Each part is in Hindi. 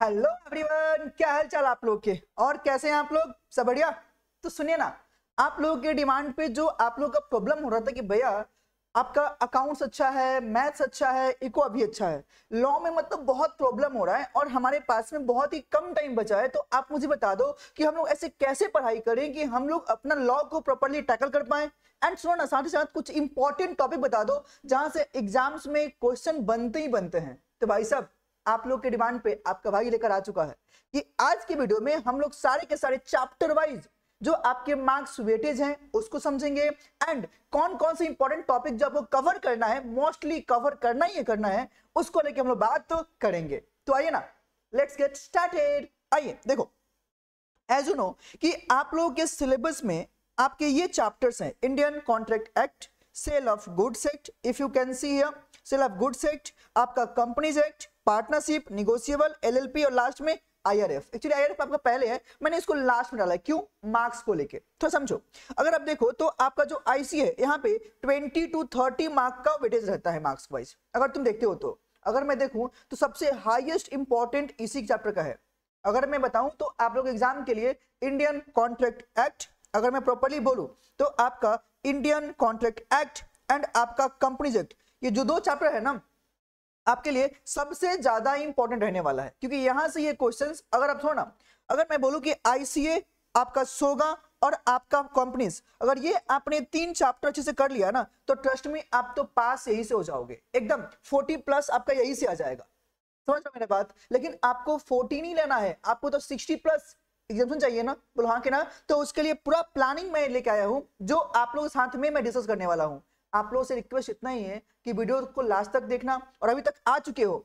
हेलो एवरीवन, क्या हाल चाल आप लोग के और कैसे हैं आप लोग? सब बढ़िया। तो सुनिए ना, आप लोगों के डिमांड पे जो आप लोग का प्रॉब्लम हो रहा था कि भैया आपका अकाउंट्स अच्छा है, मैथ्स अच्छा है, इको अभी अच्छा है, लॉ में मतलब बहुत प्रॉब्लम हो रहा है और हमारे पास में बहुत ही कम टाइम बचा है। तो आप मुझे बता दो कि हम लोग ऐसे कैसे पढ़ाई करें कि हम लोग अपना लॉ को प्रॉपर्ली टैकल कर पाए। एंड सुनो ना, साथ ही साथ कुछ इंपॉर्टेंट टॉपिक बता दो जहां से एग्जाम्स में क्वेश्चन बनते ही बनते हैं। तो भाई साहब, आप लोग के डिमांड पे आपका भाई लेकर आ चुका है कि आज की वीडियो में हम लोग सारे के सारे चैप्टर वाइज जो आपके मार्क्स वेटेज हैं उसको समझेंगे एंड कौन कौन से इंपॉर्टेंट टॉपिक जो आपको कवर करना है, मोस्टली कवर करना है उसको लेके हम लोग बात तो करेंगे। तो आइए ना, लेट्स गेट स्टार्टेड। आइए देखो, एज यू नो कि आप लोगों के सिलेबस में आपके ये चैप्टर्स हैं: Indian contract act, sale of goods act, if you can see here sale of goods act, आपका companies act, partnership, negotiable, LLP और लास्ट में आईआरएफ। एक्चुअली आईआरएफ आपका पहले है, मैंने इसको लास्ट में डाला है। क्यों? मार्क्स को लेके। तो समझो, अगर आप देखो तो आपका जो आईसी है यहाँ पे 20 to 30 मार्क का वेटेज रहता है मार्क्स वाइज। अगर तुम देखते हो तो अगर मैं देखूं तो सबसे हाईएस्ट इंपॉर्टेंट इसी चैप्टर का है। अगर मैं बताऊं तो आप लोग एग्जाम के लिए इंडियन कॉन्ट्रैक्ट एक्ट, अगर मैं प्रॉपर्ली बोलूं तो आपका इंडियन कॉन्ट्रैक्ट एक्ट एंड आपका कंपनीज एक्ट, ये जो दो चैप्टर है ना आपके लिए सबसे ज्यादा इंपॉर्टेंट रहने वाला है। क्योंकि यहां से ये क्वेश्चंस, अगर आप थोड़ा ना, अगर मैं बोलूं कि आईसीए, आपका सोगा और आपका कंपनीज, अगर ये आपने 3 चैप्टर अच्छे से कर लिया ना तो ट्रस्ट में आप तो पास यही से हो जाओगे, एकदम 40+ आपका यही से आ जाएगा। समझ रहे हो मेरी बात? लेकिन आपको 40 नहीं लेना है, आपको तो 60+ एग्जाम्पल चाहिए ना। बोलो हाँ कि ना? तो उसके लिए पूरा प्लानिंग मैं लेके आया हूं जो आप लोगों के साथ में मैं डिस्कस करने वाला हूं। आप लोगों से रिक्वेस्ट इतना ही है कि वीडियो को लास्ट तक देखना, और अभी तक आ चुके हो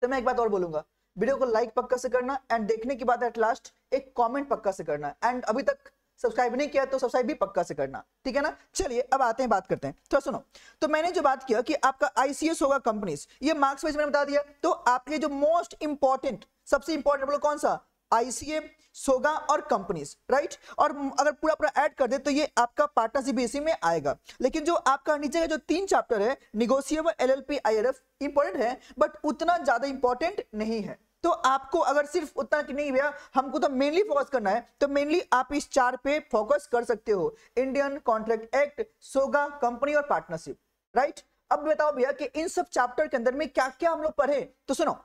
तो मैं एक बात और बोलूंगा, वीडियो को लाइक पक्का से करना एंड देखने के बाद एट लास्ट एक कमेंट पक्का से करना, एंड अभी तक सब्सक्राइब नहीं किया तो सब्सक्राइब भी पक्का से करना, ठीक है ना? चलिए अब आते हैं, बात करते हैं। तो सुनो, तो मैंने जो बात किया कि आपका आईसीएस होगा कंपनीज, ये मार्क्स वाइज मैंने बता दिया। तो आपके जो मोस्ट इंपॉर्टेंट, सबसे इंपॉर्टेंट बोलो कौन सा? आईसीए, सोगा और कंपनीज, राइट? और अगर पूरा पूरा ऐड कर दे तो ये आपका पार्टनरशिप इसी में आएगा। लेकिन जो आपका नीचे का जो 3 चैप्टर है, निगोशिएबल, एलएलपी, आईआरएफ, इंपॉर्टेंट है बट उतना ज्यादा इंपॉर्टेंट नहीं है। तो आपको अगर सिर्फ उतना कि नहीं भैया हमको तो मेनली फोकस करना है, तो मेनली आप इस 4 पे फोकस कर सकते हो: इंडियन कॉन्ट्रैक्ट एक्ट, सोगा, कंपनी और पार्टनरशिप, राइट? अब बताओ भैया कि इन सब चैप्टर के अंदर में क्या क्या हम लोग पढ़े। तो सुनो,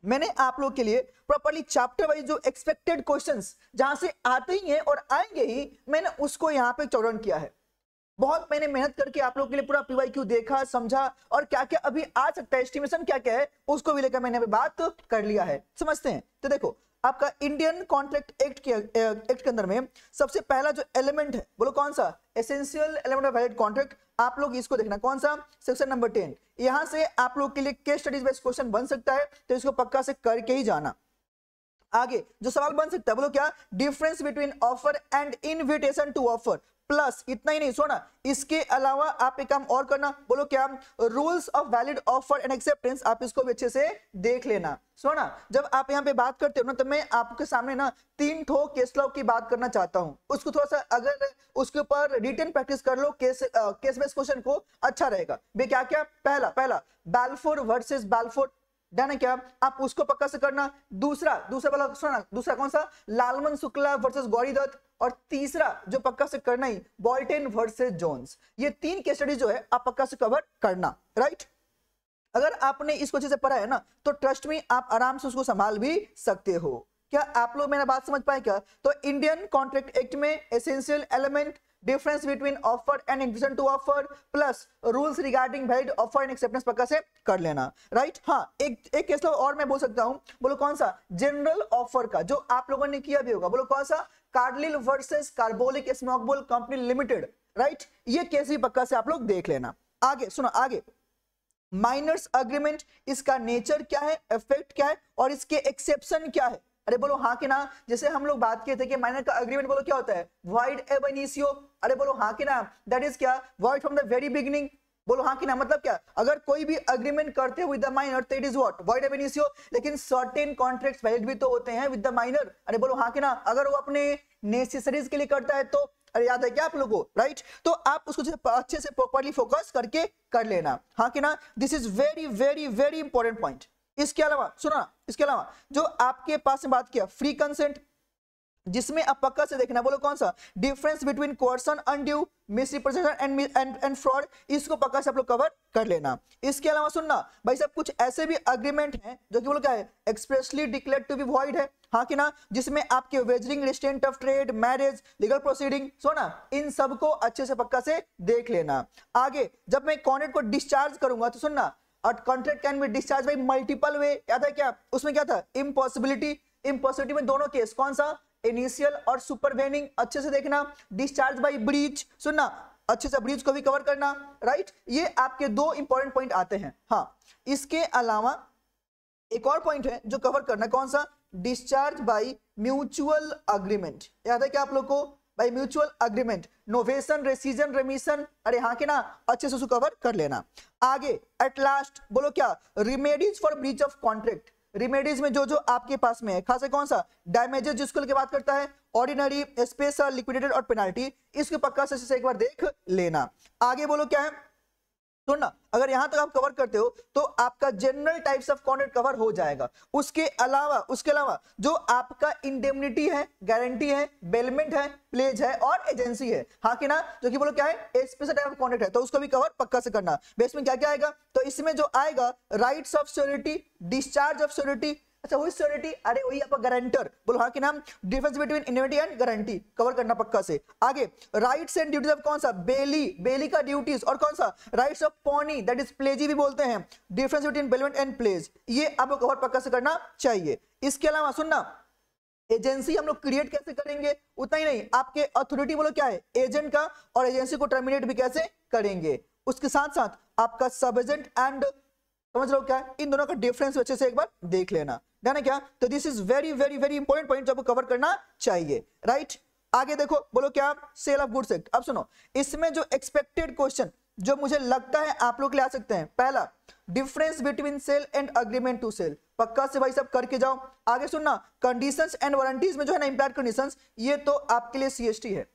मैंने आप लोग के लिए प्रॉपर्ली चैप्टर वाइज जो एक्सपेक्टेड क्वेश्चंस जहां से आते ही हैं और आएंगे ही, मैंने उसको यहां पे चौड़न किया है। बहुत मैंने मेहनत करके आप लोगों के लिए पूरा पीवाईक्यू देखा, समझा, और क्या क्या अभी आ सकता है, एस्टिमेशन क्या क्या है, उसको भी लेकर मैंने अभी बात कर लिया है। समझते हैं। तो देखो, आपका इंडियन कॉन्ट्रैक्ट एक्ट के अंदर में सबसे पहला जो एलिमेंट है, बोलो कौन सा? Essential element of valid contract. आप लोग इसको देखना, कौन सा? Section number 10। यहां से आप लोग के लिए केस स्टडीज बेस्ड क्वेश्चन बन सकता है, तो इसको पक्का से करके ही जाना। आगे जो सवाल बन सकता है, बोलो क्या? Difference between offer and invitation to offer. Plus इतना ही नहीं, सोना, इसके अलावा आप एक काम और करना, बोलो क्या? Rules of valid offer and acceptance, आप इसको भी अच्छे से देख लेना। सोना, जब आप यहाँ पे बात करते हो ना तो मैं आपके सामने ना 3 ठो केस लॉ की बात करना चाहता हूँ, उसको थोड़ा सा अगर उसके ऊपर रिटन प्रैक्टिस कर लो, केस बेस्ड क्वेश्चन को, अच्छा रहेगा। क्या क्या? पहला बाल्फोर वर्सेस बाल्फोर, डन है क्या? आप उसको पक्का से करना। दूसरा वाला सुना, दूसरा कौन सा? लालमन शुक्ला वर्सेस गौरी दत्त। और तीसरा जो पक्का से करना ही, बोल्टन वर्सेस जोन्स। ये 3 केस स्टडी जो है आप पक्का से कवर करना, राइट? अगर आपने इसको अच्छे से पढ़ा है ना तो ट्रस्ट में आप आराम से उसको संभाल भी सकते हो। क्या आप लोग मेरा बात समझ पाए क्या? तो इंडियन कॉन्ट्रैक्ट एक्ट में essential element, difference between offer and invitation to offer, plus rules regarding valid offer and acceptance पक्का से कर लेना, राइट? हाँ, एक केस और मैं बोल सकता हूं, बोलो कौन सा? जनरल ऑफर का, जो आप लोगों ने किया भी होगा, बोलो कौन सा? Carlill versus carbolic smoke ball company limited, right? ये केस भी पक्का से आप लोग देख लेना। आगे सुनो, आगे माइनर्स अग्रीमेंट, इसका नेचर क्या है, इफेक्ट क्या है और इसके एक्सेप्शन क्या है? अरे बोलो हाँ कि ना? जैसे हम लोग बात किए थे कि माइनर का अग्रीमेंट बोलो क्या होता है? वॉइड एब इनिशियो। अरे बोलो हाँ कि ना? दैट इज क्या? Void from the very beginning. बोलो हाँ कि ना? मतलब क्या? अगर कोई भी अग्रीमेंट करते हैं विद द माइनर तो इट इज व्हाट? वॉइड एब इनिशियो। लेकिन सर्टेन कॉन्ट्रैक्ट्स वैलिड भी तो होते हैं विद द माइनर। अरे बोलो हाँ कि ना? अगर वो अपने नेसेसरीज के लिए करता है तो, अरे याद है क्या आप लोगों को, राइट? तो आप उसको अच्छे से प्रॉपर्ली फोकस करके कर लेना, हाँ कि ना? This is very very very important point. इसके अलावा सुना, इसके अलावा जो आपके पास में बात किया फ्री कंसेंट, जिसमें आप पक्का से देखना, बोलो कौन सा, difference between कोर्सन, undue, misrepresentation and fraud, इसको पक्का से आप लोग कवर कर लेना। इसके अलावा सुनना भाई साहब, कुछ ऐसे भी अग्रीमेंट हैं जो कि बोलो क्या है, expressly declared to be void है, हाँ कि ना, जिसमें आपके wagering, restraint of trade, marriage, legal proceeding, सोना, इन सबको अच्छे से पक्का से देख लेना। आगे जब मैं कॉन्ट्रैक्ट को डिस्चार्ज करूंगा तो सुनना, contract can be discharge by multiple way, याद है क्या, उसमें क्या था, इम्पॉसिबिलिटी, इम्पॉसिबिलिटी में दोनों केस, कौन सा, इनिशियल और सुपरवेनिंग, अच्छे से देखना। डिस्चार्ज बाय ब्रीच, सुनना अच्छे से, ब्रीच को भी कवर करना, राइट। ये आपके दो इंपॉर्टेंट पॉइंट आते हैं। हाँ, इसके अलावा एक और पॉइंट है जो कवर करना, कौन सा, डिस्चार्ज बाय म्यूचुअल अग्रीमेंट, याद है क्या आप लोग को, by mutual agreement, novation, rescission, remission, अरे हाँ कि ना, अच्छे से उसको कवर कर लेना। आगे एट लास्ट बोलो क्या, remedies for breach of contract, remedies में जो जो आपके पास में है, खास कौन सा, डैमेजेस जिसको लेके बात करता है, ऑर्डिनरी, स्पेशल, लिक्विडेटेड और पेनाल्टी, इसको पक्का से एक बार देख लेना। आगे बोलो क्या है, सुनना, अगर यहां तक आप कवर करते हो तो आपका general types of contract cover हो जाएगा। उसके अलावा जो आपका इंडेमनिटी है, गारंटी है, बेलमेंट है, प्लेज है और एजेंसी है, हाँ कि ना, जो कि बोलो क्या है, स्पेशल टाइप ऑफ कॉन्ट्रैक्ट है, तो उसको भी कवर पक्का से करना। बेस में क्या क्या आएगा, तो इसमें जो आएगा, rights of surety, discharge of surety, अच्छा वही श्योरिटी, अरे वही आपका गारंटर, बोलो हाँ कि नाम, difference between indemnity and guarantee cover करना पक्का से। आगे राइट्स एंड ड्यूटीज ऑफ कौन सा, बेली, बेली का ड्यूटीज, और कौन सा, rights of pawnee, that is pledgee भी बोलते हैं, difference between bailment and pledge, ये आप लोग कवर पक्का से करना चाहिए। इसके अलावा सुनना, एजेंसी हम लोग क्रिएट कैसे करेंगे, उतना ही नहीं, आपके अथॉरिटी बोलो क्या है, एजेंट का, और एजेंसी को टर्मिनेट भी कैसे करेंगे। उसके साथ साथ आपका सब एजेंट एंड, समझ लो क्या है, इन दोनों का डिफरेंस अच्छे से एक बार देख लेना, डन है क्या। तो this is very very very important point जो आपको कवर करना चाहिए, राइट। आगे देखो, बोलो क्या, सेल ऑफ गुड्स एक्ट। अब सुनो, इसमें जो एक्सपेक्टेड क्वेश्चन जो मुझे लगता है आप लोग ले आ सकते हैं, पहला, difference between sale and agreement to sale, पक्का से भाई सब करके जाओ। आगे सुनना, कंडीशंस एंड वारंटीज में जो है ना, इंप्लाइड कंडीशंस, ये तो आपके लिए सीएसटी है,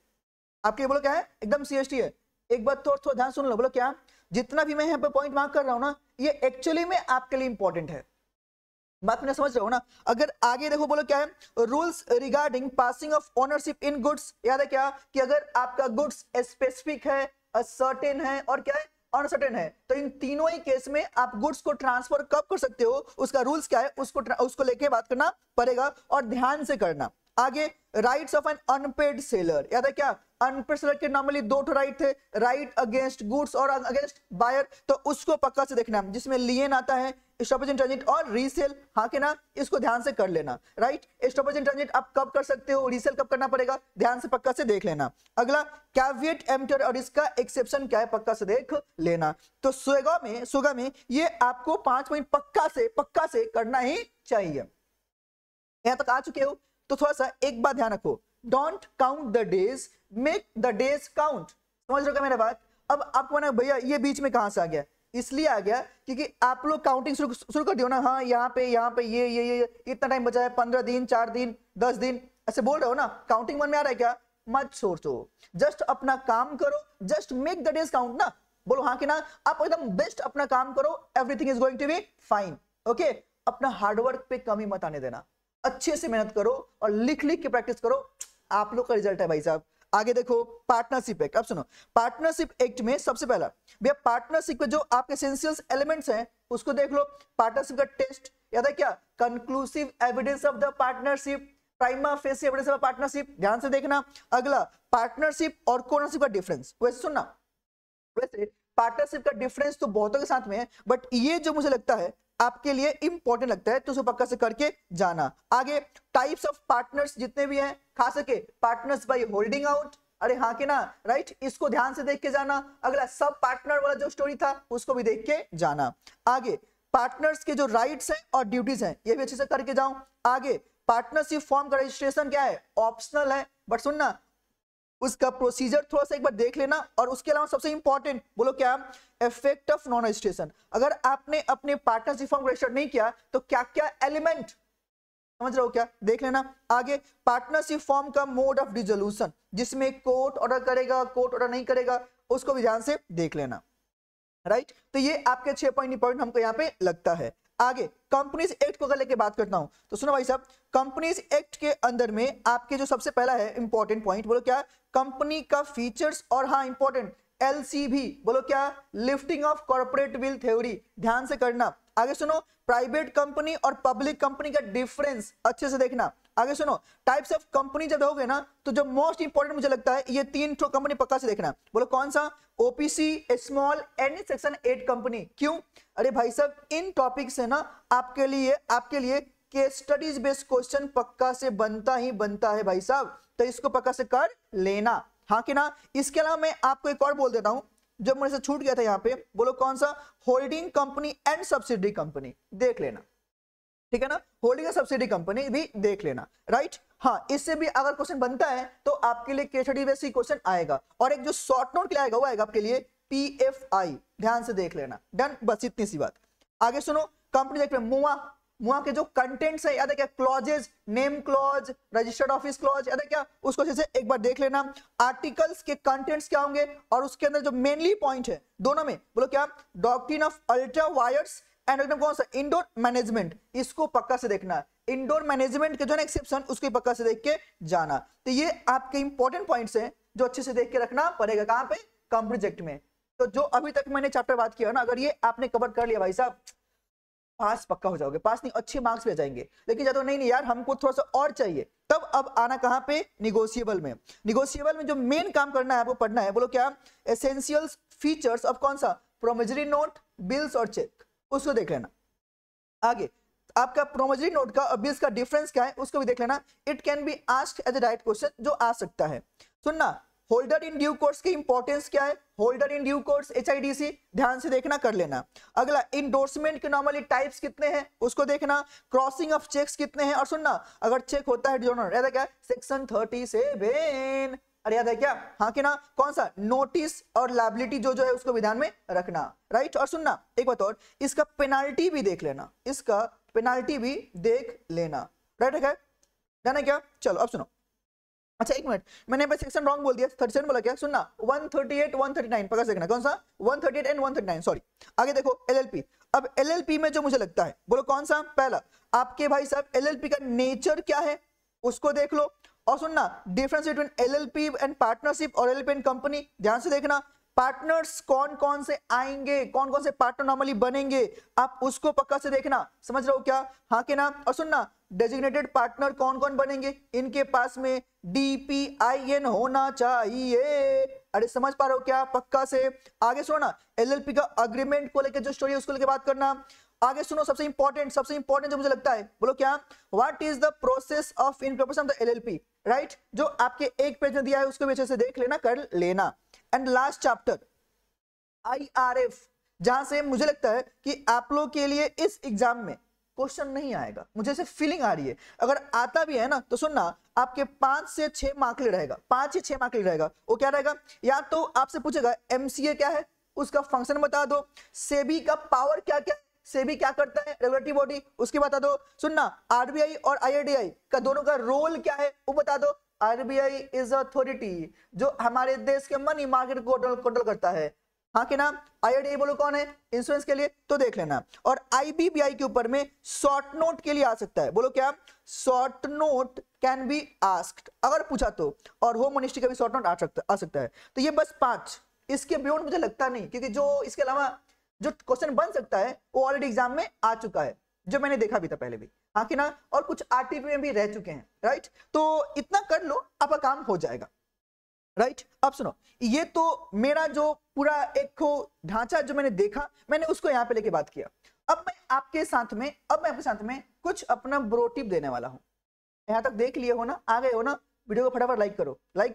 आपके लिए बोलो क्या है, एकदम सीएसटी है। एक बात तो थोड़ा ध्यान सुन लो, बोलो क्या, जितना भी मैं यहाँ पे पॉइंट मार्क कर रहा हूं ना, ये एक्चुअली में आपके लिए इंपॉर्टेंट है, बात मैंने समझ रहे हो ना। अगर आगे देखो, बोलो क्या है, rules regarding passing of ownership in goods, याद है क्या, कि अगर आपका गुड्स स्पेसिफिक है, सर्टेन है, और क्या है, अनसर्टेन है, तो इन तीनों ही केस में आप गुड्स को ट्रांसफर कब कर सकते हो, उसका रूल्स क्या है, उसको लेके बात करना पड़ेगा, और ध्यान से करना। आगे rights of an unpaid seller, याद है क्या, अनपेड सेलर के नॉर्मली दो राइट थे, राइट अगेंस्ट गुड्स और अगेंस्ट बायर, तो उसको पक्का से देखना, जिसमें लियन आता है, स्टॉपेज इन ट्रांजिट और रीसेल, हाँ के ना, इसको ध्यान से कर लेना, राइट। स्टॉपेज इन ट्रांजिट आप कब कर सकते हो, रीसेल कब करना पड़ेगा, ध्यान से पक्का से देख लेना। अगला कैविएट एम्प्टर, और इसका एक्सेप्शन क्या है, पक्का से देख लेना। तो सुगा में ये आपको 5 पॉइंट पक्का से करना ही चाहिए। यहां तक आ चुके हो तो थोड़ा सा एक बात ध्यान रखो, don't count the days, make the days count, समझ रहे हो क्या मेरा बात। अब आपको ना भैया ये बीच में कहां से आ गया, इसलिए आ गया क्योंकि आप लोग काउंटिंग शुरू कर दियो ना, हाँ यहाँ पे ये इतना टाइम बचा है, 15 दिन, 4 दिन, 10 दिन, ऐसे बोल रहे हो ना, काउंटिंग मन में आ रहा है क्या, मत सोचो, जस्ट अपना काम करो, just make the days count ना, बोलो हाँ कि ना, आप एकदम बेस्ट अपना काम करो, everything is going to be fine, okay. अपना हार्डवर्क पे कमी मत आने देना, अच्छे से मेहनत करो और लिख के प्रैक्टिस करो, आप लोग का रिजल्ट है भाई साहब। आगे देखो, पार्टनरशिप एक्ट। अब सुनो, पार्टनरशिप एक्ट में सबसे पहला भैया, पार्टनरशिप के जो आपके एसेंशियल एलिमेंट्स हैं उसको देख लो। पार्टनरशिप का टेस्ट, याद है क्या, conclusive evidence of the partnership, prima facie evidence of partnership, ध्यान से देखना। अगला, पार्टनरशिप और कोनरशिप का डिफरेंस। वैसे सुनना, वैसे पार्टनरशिप का डिफरेंस तो बहुतों के साथ में है, बट ये जो मुझे लगता है आपके लिए इंपॉर्टेंट लगता है, तो उसे पक्का से करके जाना। आगे टाइप्स ऑफ पार्टनर्स जितने भी हैं, खास करके पार्टनर्स बाय होल्डिंग आउट, अरे हाँ के ना, राइट, इसको ध्यान से देख के जाना। अगला सब पार्टनर वाला जो स्टोरी था उसको भी देख के जाना। आगे पार्टनर्स के जो राइट्स हैं और ड्यूटीज हैं ये भी अच्छे से करके जाओ। आगे पार्टनरशिप फॉर्म का रजिस्ट्रेशन क्या है, ऑप्शनल है, बट सुनना उसका प्रोसीजर थोड़ा सा एक बार देख लेना। और उसके अलावा सबसे इंपॉर्टेंट बोलो क्या, इफेक्ट ऑफ नॉन रजिस्ट्रेशन। अगर आपने अपने पार्टनरशिप फॉर्म को रजिस्टर नहीं किया तो क्या क्या एलिमेंट, समझ रहे हो क्या, देख लेना। आगे पार्टनरशिप फॉर्म का मोड ऑफ डिसोल्यूशन, जिसमें कोर्ट ऑर्डर करेगा, कोर्ट ऑर्डर नहीं करेगा, उसको भी ध्यान से देख लेना, राइट। तो ये आपके 6 पॉइंट इंपॉर्टेंट हमको यहाँ पे लगता है। आगे कंपनीज एक्ट को अगर लेके बात करता हूं तो सुनो भाई साहब, कंपनीज एक्ट के अंदर में आपके जो सबसे पहला है इंपॉर्टेंट पॉइंट, बोलो क्या, कंपनी का फीचर्स, और हाँ इंपॉर्टेंट LCV, बोलो क्या, lifting of corporate will theory, ध्यान से करना। आगे सुनो, प्राइवेट कंपनी और पब्लिक कंपनी का डिफरेंस अच्छे से देखना। आगे सुनो, टाइप्स ऑफ कंपनी जब होगे ना तो जो मोस्ट इंपॉर्टेंट मुझे लगता है ये 3 ठो कंपनी पक्का से देखना। बोलो कौन सा, OPC, small and section 8 company. क्यों? अरे भाई साहब इन टॉपिक से ना आपके लिए केस स्टडीज बेस्ड क्वेश्चन पक्का से बनता ही बनता है भाई साहब, तो इसको पक्का से कर लेना, हाँ कि ना। इसके अलावा मैं आपको एक और बोल देता हूं जो मेरे से छूट गया था यहाँ पे, बोलो कौन सा, holding company and subsidiary company, देख लेना, ठीक है ना, होल्डिंग एंड सब्सिडरी कंपनी भी देख लेना, राइट। हाँ, इससे भी अगर क्वेश्चन बनता है तो आपके लिए केस स्टडी बेस्ड क्वेश्चन आएगा, और एक जो शॉर्ट नोट के लिए आएगा वो आएगा आपके लिए PFI, ध्यान से देख लेना, डन, बस इतनी सी बात। आगे सुनो, कंपनी एक्ट में मुआ के जो कंटेंट्स है याद है क्या, clauses, name clause, registered office clause, याद है क्या, उसको अच्छे से एक बार देख लेना। आर्टिकल्स के कंटेंट्स क्या होंगे, और उसके अंदर जो मेनली पॉइंट है दोनों में, बोलो क्या, doctrine of ultra vires and एकदम कौन सा, इंडोर मैनेजमेंट, इसको पक्का से देखना। इंडोर मैनेजमेंट के जो है एक्सेप्शन उसको पक्का से देख के जाना। तो ये आपके इंपॉर्टेंट पॉइंट्स हैं जो अच्छे से देख के रखना पड़ेगा, कहां पे, कंपनी एक्ट में। तो जो अभी तक मैंने चैप्टर बात किया ना, अगर ये आपने कवर कर लिया भाई साहब, पास पक्का हो जाओगे, पास नहीं अच्छे मार्क्स भी आ जाएंगे। लेकिन जब नहीं यार हमको थोड़ा सा और चाहिए, तब अब आना कहां पे, निगोशिएबल में। निगोशिएबल में जो मेन काम करना है आपको पढ़ना है, बोलो क्या, एसेंशियल्स फीचर्स ऑफ कौन सा, प्रोमिसरी नोट, बिल्स और चेक, उसको देख लेना। आगे आपका प्रोमिसरी नोट का और बिल्स का डिफरेंस क्या है उसको भी देख लेना। It can be asked as a direct question, जो आ सकता है। सुनना, होल्डर इन ड्यू कोर्स की इंपॉर्टेंस क्या है, holder in due course HIDC, ध्यान से देखना, कर लेना। अगला, इंडोर्समेंट के नॉर्मली टाइप्स कितने हैं उसको देखना। क्रॉसिंग ऑफ चेक्स कितने हैं, और सुनना अगर चेक होता है डिजोनर, याद है क्या, सेक्शन 37, अरे याद है क्या, हाँ कि ना, कौन सा, नोटिस और लायबिलिटी जो है उसको विधान में रखना, राइट। और सुनना एक बात और, इसका पेनाल्टी भी देख लेना, इसका पेनाल्टी भी देख लेना, राइट है क्या, क्या। चलो अब सुनो, अच्छा एक मिनट, मैंने सेक्शन रॉन्ग बोल दिया, 37 बोला क्या, सुनना 138 139 पकड़ सकना, कौन सा, 138 एंड 139, सॉरी। आगे देखो LLP, अब LLP में जो मुझे लगता है, बोलो कौन सा, पहला आपके भाई साहब LLP का नेचर क्या है उसको देख लो, और सुनना difference between LLP and partnership और LLP एंड कंपनी, ध्यान से देखना। पार्टनर्स कौन कौन से आएंगे, कौन कौन से पार्टनर नॉर्मली बनेंगे, आप उसको पक्का से देखना, समझ रहे हो क्या, हाँ के ना। और सुनना डेजिग्नेटेड पार्टनर कौन कौन बनेंगे, इनके पास में DPIN होना चाहिए, अरे समझ पा रहे हो क्या, पक्का से। आगे सुनो ना, LLP का अग्रीमेंट को लेकर जो स्टोरी है उसको लेकर बात करना। आगे सुनो, सबसे इंपॉर्टेंट जो मुझे लगता है, बोलो क्या, what is the process of incorporation of the LLP, right, जो आपके एक पेज में दिया है उसको भी अच्छे से देख लेना, कर लेना। एंड लास्ट चैप्टर IRF, जहां से मुझे लगता है कि आप लोग के लिए इस एग्जाम में क्वेश्चन नहीं आएगा, मुझे से फीलिंग आ रही है। अगर आता भी है ना तो सुनना, आपके 5 से 6 मार्क ले रहेगा, 5 या 6 मार्क ले रहेगा। वो क्या रहेगा, या तो आपसे पूछेगा MCA क्या है, उसका फंक्शन बता दो, सेबी का पावर क्या क्या है, सेबी क्या करता है, रेगुलेटरी बॉडी, उसकी बता दो। सुनना RBI और IRDAI का दोनों का रोल क्या है वो बता दो। RBI इज अथॉरिटी जो हमारे देश के मनी मार्केट को कंट्रोल करता है, हाँ के नाम। IRDAI बोलो कौन है, इंश्योरेंस के लिए, तो देख लेना। और IBBI के ऊपर में शॉर्ट नोट के लिए आ सकता है, बोलो क्या, short note can be asked, अगर पूछा तो। और होम मिनिस्ट्री का भी शॉर्ट नोट आ सकता है। तो ये बस 5, इसके बियॉन्ड मुझे लगता नहीं, क्योंकि जो इसके अलावा जो क्वेश्चन बन सकता है वो ऑलरेडी एग्जाम में आ चुका है, जो मैंने देखा भी था पहले भी, हाँ कि ना, और कुछ RTP में भी रह चुके हैं, राइट। तो इतना कर लो, आपका काम हो जाएगा, राइट। अब सुनो, ये तो मेरा जो पूरा एक ढांचा जो मैंने देखा, मैंने उसको यहाँ पे लेके बात किया। अब मैं आपके साथ में कुछ अपना ब्रो टिप देने वाला हूँ। यहाँ तक देख लिए हो ना, आ गए हो ना, वीडियो को फटाफट लाइक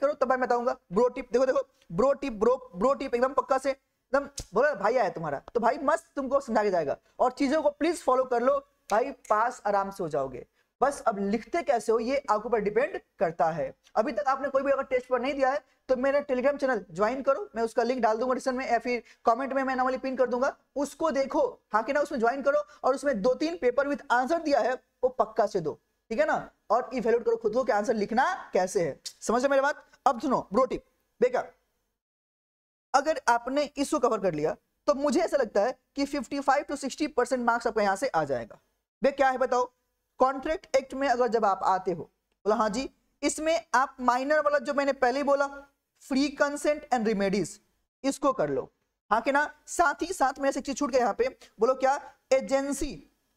करो तब मैं बताऊंगा ब्रो टिप। देखो ब्रो टिप एकदम पक्का से, एकदम बोला भाई आया तुम्हारा, तो भाई मस्त तुमको समझा के जाएगा, और चीजों को प्लीज फॉलो कर लो भाई, पास आराम से हो जाओगे। बस अब लिखते कैसे हो ये आपके ऊपर डिपेंड करता है। अभी तक आपने कोई भी अगर टेस्ट पर नहीं दिया है तो मेरा टेलीग्राम चैनल ज्वाइन करो, मैं उसका लिंक डाल दूंगा डिस्क्रिप्शन में, या फिर कमेंट में मैं नॉर्मली पिन कर दूंगा, उसको देखो, हाँ कि ना, उसमें ज्वाइन करो, और उसमें 2-3 पेपर विद आंसर दिया है वो पक्का से दो, ठीक है ना। और इवैल्यूएट करो खुद को कि आंसर लिखना कैसे है, समझ रहे मेरी बात। अब सुनो ब्रो टिप, देखा, अगर आपने इसको कवर कर लिया तो मुझे ऐसा लगता है कि 55 to 60% मार्क्स आपका यहां से आ जाएगा। वे क्या है बताओ, कॉन्ट्रैक्ट एक्ट में अगर जब आप आते हो, बोला हाँ जी, इसमें आप माइनर वाला जो मैंने पहले बोला फ्री कंसेंट एंड रेमेडीज, इसको कर लो, हाँ कि ना। साथ ही साथ में एक चीज छूट गया यहाँ पे, बोलो क्या, एजेंसी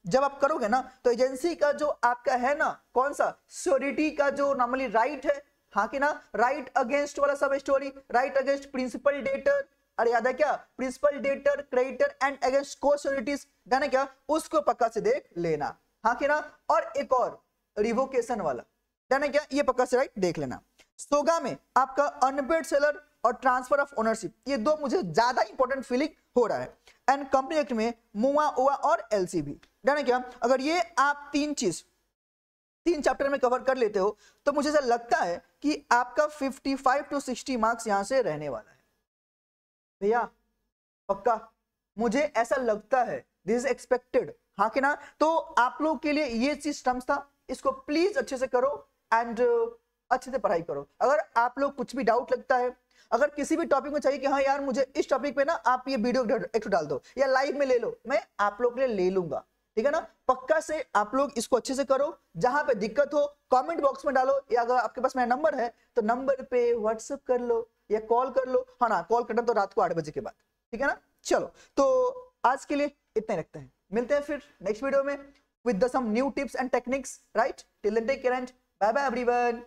जब आप करोगे ना तो एजेंसी का जो आपका है ना, कौन सा, श्योरिटी का जो नॉर्मली राइट है, हाँ कि ना, राइट अगेंस्ट वाला सब story, right against principal debtor, अरे याद है क्या, principal debtor creditor and against को श्योरिटीज, जाने क्या, उसको पक्का से देख लेना, हाँ कि ना। और एक और रिवोकेशन वाला, जाने क्या, ये पक्का से राइट देख लेना। सोगा में आपका अनपेड सेलर और ट्रांसफर ऑफ ओनरशिप, ये दो मुझे ज्यादा इंपॉर्टेंट फीलिंग हो रहा है। एंड कंपनी एक्ट में मुआ ओआ और एलसीबी, जाने क्या, अगर ये आप तीन चैप्टर में कवर कर लेते हो तो मुझे ऐसा लगता है कि आपका 55 to 60 मार्क्स यहां से रहने वाला है भैया, पक्का मुझे ऐसा लगता है, दिस इज एक्सपेक्टेड, हाँ कि ना। तो आप लोग के लिए ये चीज टर्म्स था, इसको प्लीज अच्छे से करो एंड अच्छे से पढ़ाई करो। अगर आप लोग कुछ भी डाउट लगता है, अगर किसी भी टॉपिक में चाहिए कि हाँ यार मुझे इस टॉपिक पे ना आप ये वीडियो एक डाल दो या लाइव में ले लो, मैं आप लोग के लिए ले लूंगा, ठीक है ना। पक्का से आप लोग इसको अच्छे से करो, जहां पे दिक्कत हो कमेंट बॉक्स में डालो, या अगर आपके पास मेरा नंबर है तो नंबर पे व्हाट्सएप कर लो या कॉल कर लो, है ना। कॉल करना तो रात को 8 बजे के बाद, ठीक है ना। चलो तो आज के लिए इतना ही रखते हैं, मिलते हैं फिर नेक्स्ट वीडियो में with the some new tips and techniques, right. Till then take care and bye bye everyone.